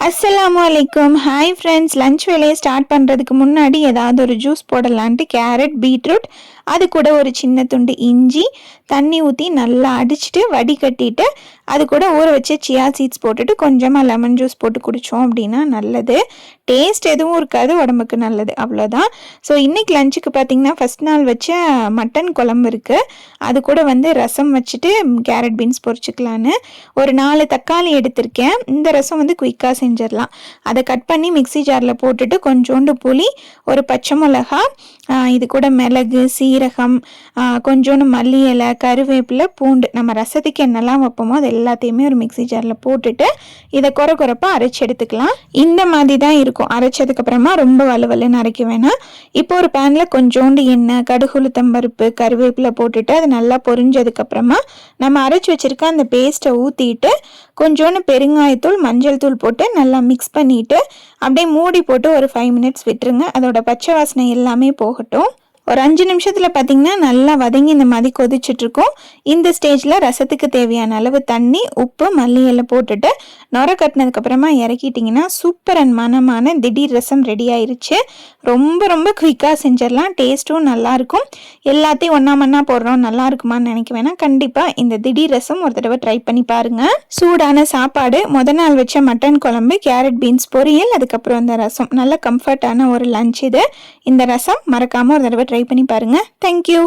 அஸ்ஸலாமு அலைக்கும். Hi friends, lunch வேலையை ஸ்டார்ட் பண்ணுறதுக்கு முன்னாடி ஏதாவது ஒரு ஜூஸ் போடலான்ட்டு கேரட், பீட்ரூட், அது கூட ஒரு சின்ன துண்டு இஞ்சி, தண்ணி ஊற்றி நல்லா அடிச்சுட்டு வடிகட்டிட்டு அது கூட ஊற வச்சு சியா சீட்ஸ் போட்டுட்டு கொஞ்சமாக லெமன் ஜூஸ் போட்டு குடித்தோம் அப்படின்னா நல்லது. டேஸ்ட் எதுவும் இருக்காது, உடம்புக்கு நல்லது, அவ்வளோதான். ஸோ இன்றைக்கி லஞ்சுக்கு பார்த்திங்கன்னா ஃபஸ்ட் நாள் வச்ச மட்டன் குழம்பு இருக்குது. அது கூட ரசம் வச்சுட்டு கேரட் பீன்ஸ் பொரிச்சிக்கலான்னு ஒரு 4 தக்காளி எடுத்திருக்கேன். இந்த ரசம் குயிக்காக செஞ்சிடலாம். அதை கட் பண்ணி மிக்சி ஜாரில் போட்டுட்டு கொஞ்சோண்டு புளி, ஒரு பச்சை மிளகா, இது கூட மிளகு, சீரகம், கொஞ்சோண்டு மல்லி இலை, கருவேப்பிலை, பூண்டு, நம்ம ரசத்துக்கு என்னெல்லாம் வைப்போமோ அது எல்லாத்தையுமே ஒரு மிக்சி ஜாரில் போட்டுட்டு இதை குறைப்பாக அரைச்சி எடுத்துக்கலாம். இந்த மாதிரி தான் இருக்கும். அரைச்சதுக்கப்புறமா ரொம்ப வலுவலுன்னு அரைக்க வேணாம். இப்போ ஒரு பேனில் கொஞ்சோண்டு எண்ணெய், கடுகு, உளுத்தம்பருப்பு, கருவேப்பிலை போட்டுட்டு அது நல்லா பொரிஞ்சதுக்கப்புறமா நம்ம அரைச்சி வச்சுருக்க அந்த பேஸ்ட்டை ஊற்றிட்டு கொஞ்சோண்டு பெருங்காயத்தூள், மஞ்சள் தூள் போட்டு நல்லா மிக்ஸ் பண்ணிவிட்டு அப்படியே மூடி போட்டு ஒரு 5 மினிட்ஸ் விட்டுருங்க. அதோட பச்சை வாசனை எல்லாமே போகட்டும். ஒரு 5 நிமிஷத்தில் பார்த்திங்கன்னா நல்லா வதங்கி இந்த மாதிரி கொதிச்சுட்ருக்கோம். இந்த ஸ்டேஜில் ரசத்துக்கு தேவையான அளவு தண்ணி, உப்பு, மல்லி இலை போட்டுட்டு நுர கட்டினதுக்கப்புறமா இறக்கிட்டிங்கன்னா சூப்பர் அண்ட் மனமான திடீர் ரசம் ரெடி ஆயிடுச்சு. ரொம்ப ரொம்ப குயிக்காக செஞ்சிடலாம். டேஸ்ட்டும் நல்லாயிருக்கும். எல்லாத்தையும் ஒன்றா மண்ணா போடுறோம், நல்லா இருக்குமான்னு நினைக்க வேணாம். கண்டிப்பாக இந்த திடீர் ரசம் ஒரு தடவை ட்ரை பண்ணி பாருங்கள். சூடான சாப்பாடு, நாள் வச்ச மட்டன் குழம்பு, கேரட் பீன்ஸ் பொரியல், அதுக்கப்புறம் இந்த ரசம், நல்ல கம்ஃபர்டான ஒரு லஞ்ச் இது. இந்த ரசம் மறக்காமல் ஒரு தடவை ட்ரை பண்ணி பாருங்கள். தேங்க்யூ.